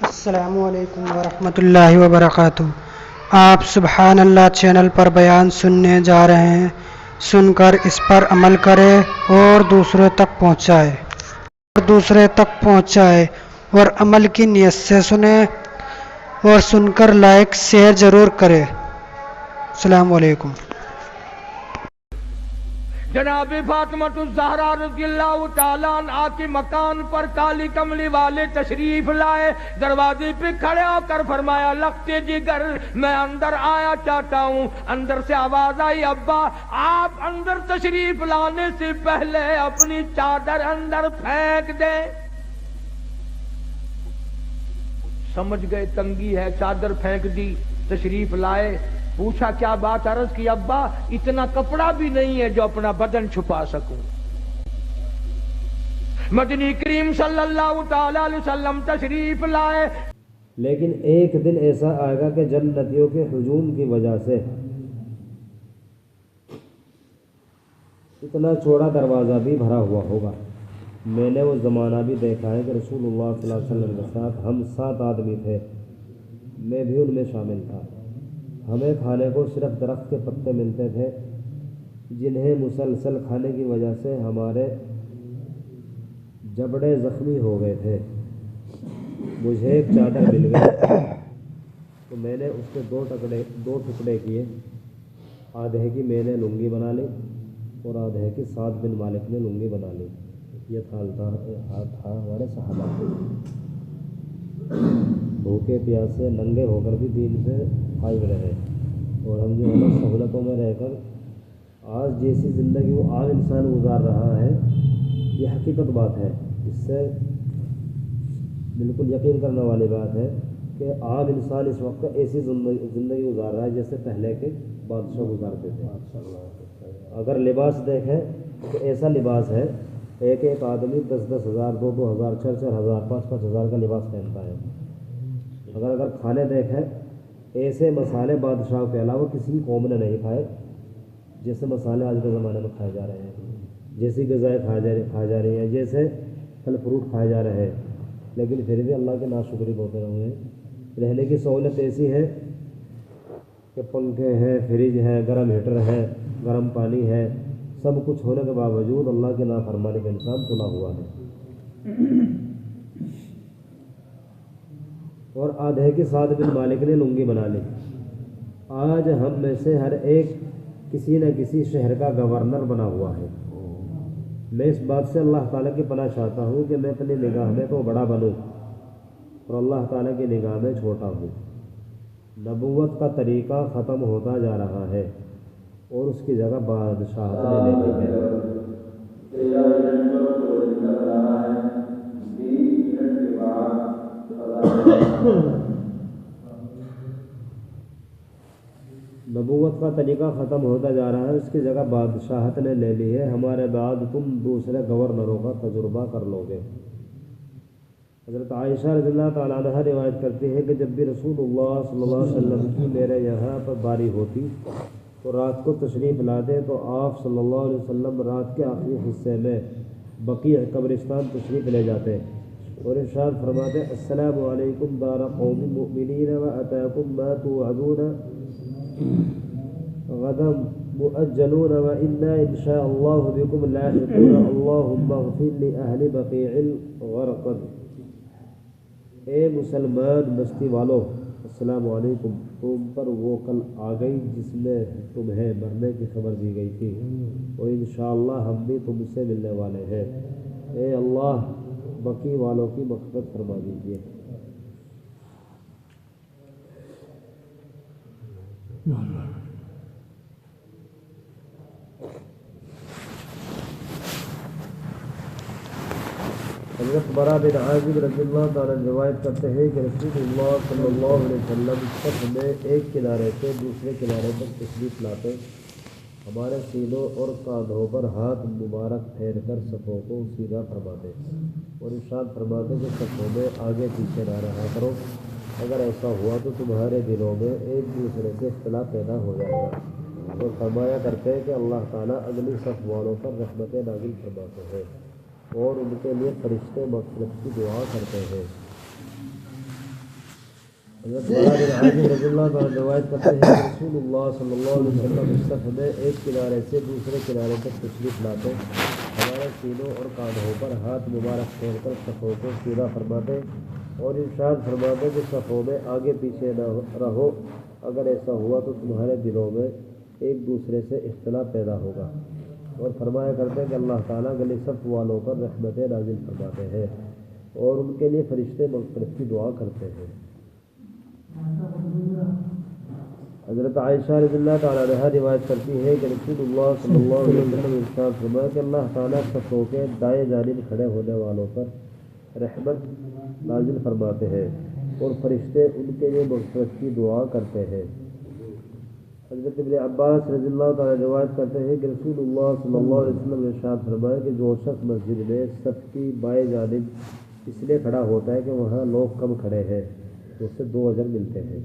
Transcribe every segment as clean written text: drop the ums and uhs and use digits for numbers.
السلام علیکم ورحمۃ اللہ وبرکاتہ۔ آپ سبحان اللہ چینل پر بیان سننے جا رہے ہیں، سن کر اس پر عمل کریں اور دوسرے تک پہنچائیں اور عمل کی نیت سے سنیں اور سن کر لائک شیئر ضرور کریں۔ السلام علیکم۔ جناب فاطمہ الزہرا رضی اللہ تعالیٰ عنہا کے مکان پر کالی کملی والے تشریف لائے، دروازے پہ کھڑے ہو کر فرمایا لگتے جگر میں اندر آیا چاہتا ہوں۔ اندر سے آواز آئی ابا آپ اندر تشریف لانے سے پہلے اپنی چادر اندر پھینک دیں۔ سمجھ گئے تنگی ہے، چادر پھینک دی، تشریف لائے، پوچھا کیا بات، عرض کی ابا اتنا کپڑا بھی نہیں ہے جو اپنا بدن چھپا سکوں۔ مدنی کریم صلی اللہ تعالی علیہ وسلم تشریف لائے۔ لیکن ایک دن ایسا آئے گا کہ جنتیوں کے ہجوم کی وجہ سے اتنا چوڑا دروازہ بھی بھرا ہوا ہوگا۔ میں نے وہ زمانہ بھی دیکھا ہے کہ رسول اللہ صلی اللہ علیہ وسلم کے ساتھ ہم 7 آدمی تھے، میں بھی ان میں شامل تھا۔ ہمیں کھانے کو صرف درخت کے پتے ملتے تھے، جنہیں مسلسل کھانے کی وجہ سے ہمارے جبڑے زخمی ہو گئے تھے۔ مجھے ایک چادر مل گئی تو میں نے اس کے 2 ٹکڑے کیے، آدھے کی میں نے لنگی بنا لی اور آدھے کی سعد بن مالک نے لنگی بنا لی۔ یہ حال تھا ہمارے صحابہ، بھوکے پیاسے ننگے ہو کر بھی دین سے قائم رہے، اور ہم جو ہے سہولتوں میں رہ کر آج جیسی زندگی وہ عام انسان گزار رہا ہے، یہ حقیقت بات ہے۔ اس سے بالکل یقین کرنے والی بات ہے کہ عام انسان اس وقت ایسی زندگی گزار رہا ہے جیسے پہلے کے بادشاہ گزارتے تھے۔ اگر لباس دیکھیں تو ایسا لباس ہے، ایک آدمی 10 ہزار 2 ہزار 4 ہزار 5 ہزار کا لباس پہنتا ہے۔ اگر کھانے دیکھیں، ایسے مسالے بادشاہ کے علاوہ کسی قوم نے نہیں کھائے جیسے مسالے آج کے زمانے میں کھائے جا رہے ہیں، جیسی غذائیں کھائی جا رہی ہیں، جیسے پھل فروٹ کھائے جا رہے ہیں۔ لیکن پھر بھی اللہ کے ناشکری ہوتے رہے ہیں۔ رہنے کی سہولت ایسی ہے کہ پنکھے ہیں، فریج ہے، گرم ہیٹر ہے، گرم پانی ہے، سب کچھ ہونے کے باوجود اللہ کے نافرمانی کا انسان تلا ہوا ہے۔ اور آدھے کی سعد بن مالک نے لنگی بنا لی۔ آج ہم میں سے ہر ایک کسی نہ کسی شہر کا گورنر بنا ہوا ہے۔ میں اس بات سے اللہ تعالیٰ کی پناہ چاہتا ہوں کہ میں اپنی نگاہ میں تو بڑا بنوں اور اللہ تعالیٰ کی نگاہ میں چھوٹا ہوں۔ نبوت کا طریقہ ختم ہوتا جا رہا ہے اور اس کی جگہ بادشاہت نے لے لی ہے۔ نبوت کا طریقہ ختم ہوتا جا رہا ہے، اس کی جگہ بادشاہت نے لے لی ہے۔ ہمارے بعد تم دوسرے گورنروں کا تجربہ کر لو گے۔ حضرت عائشہ رضی اللہ تعالیٰ عنہ روایت کرتی ہے کہ جب بھی رسول اللہ صلی اللہ علیہ وسلم کی میرے یہاں پر باری ہوتی تو رات کو تشریف لاتے تو آپ صلی اللہ علیہ وسلم رات کے آخری حصے میں بقیع قبرستان تشریف لے جاتے اور ارشاد فرماتے السلام علیکم دار قوم مؤمنین واتاکم ما توعدون غدا مؤجلون وانا ان شاء اللہ بکم لاحقون اللہم اغفر لأہل بقیع الغرقد۔ اے مسلمان بستی والو، السلام علیکم، تم پر وہ کل آ گئی جس میں تمہیں مرنے کی خبر دی گئی تھی اور انشاءاللہ ہم بھی تم سے ملنے والے ہیں۔ اے اللہ بقی والوں کی مغفرت فرما دیجیے۔ حضرت برا بن عازب رضی اللہ تعالیٰ روایت کرتے ہیں کہ رسول اللہ صلی اللہ علیہ وسلم صف میں ایک کنارے سے دوسرے کنارے تک تشریف لاتے، ہمارے سینوں اور کاندھوں پر ہاتھ مبارک پھیر کر صفوں کو سیدھا فرماتے اور ارشاد فرماتے کہ صفوں میں آگے پیچھے نہ رہا کرو، اگر ایسا ہوا تو تمہارے دلوں میں ایک دوسرے سے اختلاف پیدا ہو جائے گا۔ اور فرمایا کرتے ہیں کہ اللہ تعالیٰ اگلی صف والوں پر رحمتیں نازل فرماتے ہیں اور ان کے لیے فرشتے مغفرت کی دعا کرتے ہیں۔ حضرت بارہ بن عازب رضی اللہ تعالیٰ روایت کرتے ہیں کہ رسول اللہ صلی اللہ علیہ وسلم اس صف میں ایک کنارے سے دوسرے کنارے تک تشریف لاتے، ہمارے سینوں اور کاندھوں پر ہاتھ مبارک پھیر کر صفوں کو سیدھا فرماتے اور ارشاد فرماتے کہ صفوں میں آگے پیچھے نہ رہو، اگر ایسا ہوا تو تمہارے دلوں میں ایک دوسرے سے اختلاف پیدا ہوگا، اور فرمایا کرتے کہ اللہ تعالیٰ گلی صف والوں پر رحمتیں نازل فرماتے ہیں اور ان کے لیے فرشتے مغفرت کی دعا کرتے ہیں۔ حضرت عائشہ رضی اللہ تعالیٰ عنہا روایت کرتی ہے کہ رسول اللہ صلی اللہ علیہ وسلم ارشاد فرمایا کہ اللہ تعالیٰ صفوں کے دائیں جانب کھڑے ہونے والوں پر رحمت نازل فرماتے ہیں اور فرشتے ان کے لیے مغفرت کی دعا کرتے ہیں۔ حضرت ابن عباس رضی اللہ تعالیٰ روایت کرتے ہیں کہ رسول اللہ صلی اللہ علیہ وسلم نے ارشاد فرمایا کہ جو شخص مسجد میں صف کی بائیں جانب اس لیے کھڑا ہوتا ہے کہ وہاں لوگ کم کھڑے ہیں تو اس سے 2 اجر ملتے ہیں۔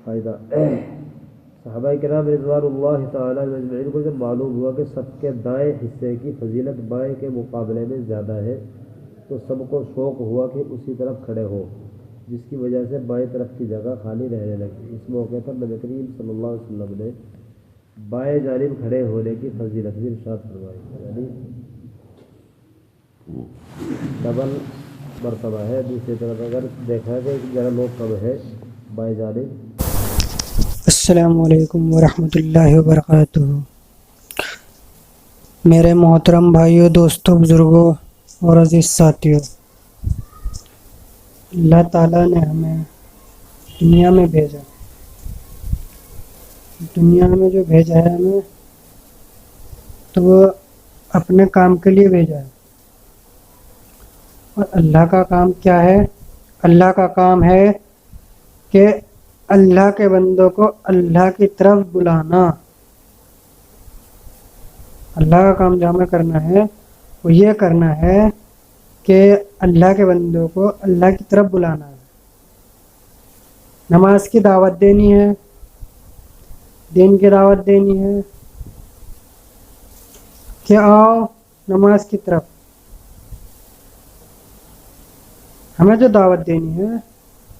فائدہ، صحابہ کرام رضوان اللہ تعالیٰ اجمعین کو جب معلوم ہوا کہ صف کے دائیں حصے کی فضیلت بائیں کے مقابلے میں زیادہ ہے تو سب کو شوق ہوا کہ اسی طرف کھڑے ہو، جس کی وجہ سے بائیں طرف کی جگہ خالی رہنے لگی۔ اس موقع پر نبی کریم صلی اللہ علیہ وسلم نے بائیں جانب کھڑے ہونے کی فضیلت بھی ارشاد فرمائی، یعنی ڈبل مرتبہ ہے۔ دوسری طرف اگر دیکھا کہ ذرا لوگ کم ہے بائیں جانب۔ السلام علیکم ورحمۃ اللہ وبرکاتہ۔ میرے محترم بھائیوں، دوستوں، بزرگوں اور عزیز ساتھیوں، اللہ تعالیٰ نے ہمیں دنیا میں بھیجا، دنیا میں جو بھیجا ہے ہمیں تو وہ اپنے کام کے لیے بھیجا ہے۔ اور اللہ کا کام کیا ہے؟ اللہ کا کام ہے کہ اللہ کے بندوں کو اللہ کی طرف بلانا۔ اللہ کا کام جو ہمیں کرنا ہے وہ یہ کرنا ہے کہ اللہ کے بندوں کو اللہ کی طرف بلانا ہے، نماز کی دعوت دینی ہے، دین کی دعوت دینی ہے کہ آؤ نماز کی طرف۔ ہمیں جو دعوت دینی ہے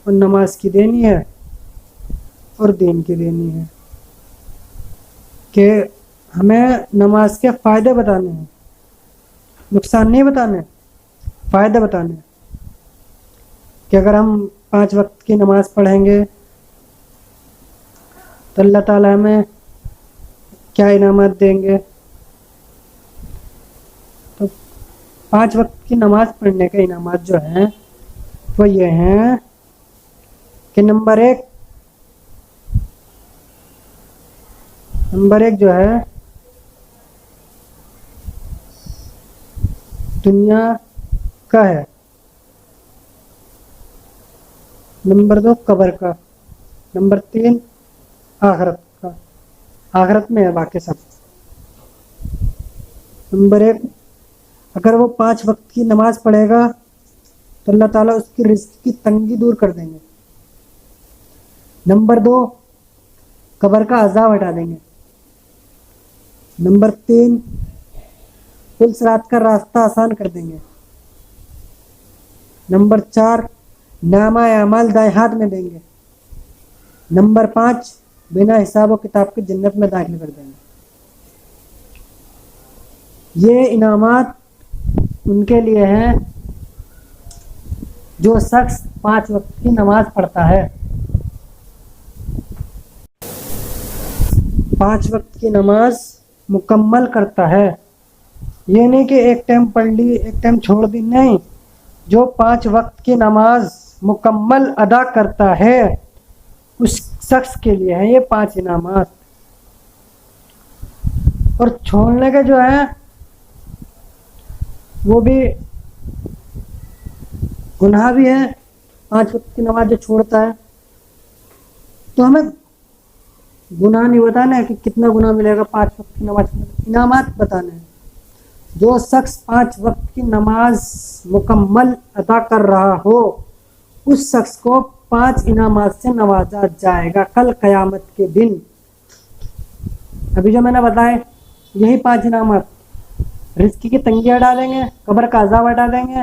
وہ نماز کی دینی ہے اور دین کی دینی ہے، کہ ہمیں نماز کے فائدے بتانے ہیں، نقصان نہیں بتانے، فائدے بتانے کہ اگر ہم 5 وقت کی نماز پڑھیں گے تو اللہ تعالیٰ ہمیں کیا انعامات دیں گے۔ تو 5 وقت کی نماز پڑھنے کے انعامات جو ہیں وہ یہ ہیں کہ نمبر ایک جو ہے دنیا کا ہے، نمبر 2 قبر کا، نمبر 3 آخرت کا، آخرت میں ہے باقی سب۔ نمبر 1 اگر وہ 5 وقت کی نماز پڑھے گا تو اللہ تعالیٰ اس کی رزق کی تنگی دور کر دیں گے۔ نمبر 2 قبر کا عذاب ہٹا دیں گے۔ نمبر 3 پل صراط کا راستہ آسان کر دیں گے۔ نمبر 4 نامہ اعمال دائیں ہاتھ میں دیں گے۔ نمبر 5 بنا حساب و کتاب کی جنت میں داخل کر دیں گے۔ یہ انعامات ان کے لیے ہیں جو شخص 5 وقت کی نماز پڑھتا ہے۔ 5 وقت کی نماز مکمل کرتا ہے، یہ نہیں کہ ایک ٹائم پڑھ لی ایک ٹائم چھوڑ دی، نہیں، جو 5 وقت کی نماز مکمل ادا کرتا ہے اس شخص کے لیے ہیں یہ 5 انعامات۔ اور چھوڑنے کے جو ہیں وہ بھی گناہ بھی ہے۔ 5 وقت کی نماز جو چھوڑتا ہے تو ہمیں گناہ نہیں بتانا ہے کہ کتنا گناہ ملے گا 5 وقت کی نماز، انعامات بتانے ہیں۔ جو شخص 5 وقت کی نماز مکمل ادا کر رہا ہو اس شخص کو 5 انعامات سے نوازا جائے گا کل قیامت کے دن۔ ابھی جو میں نے بتائے یہی 5 انعامات، رزق کی تنگی ہٹا دیں گے، قبر کا عذاب ہٹا دیں گے،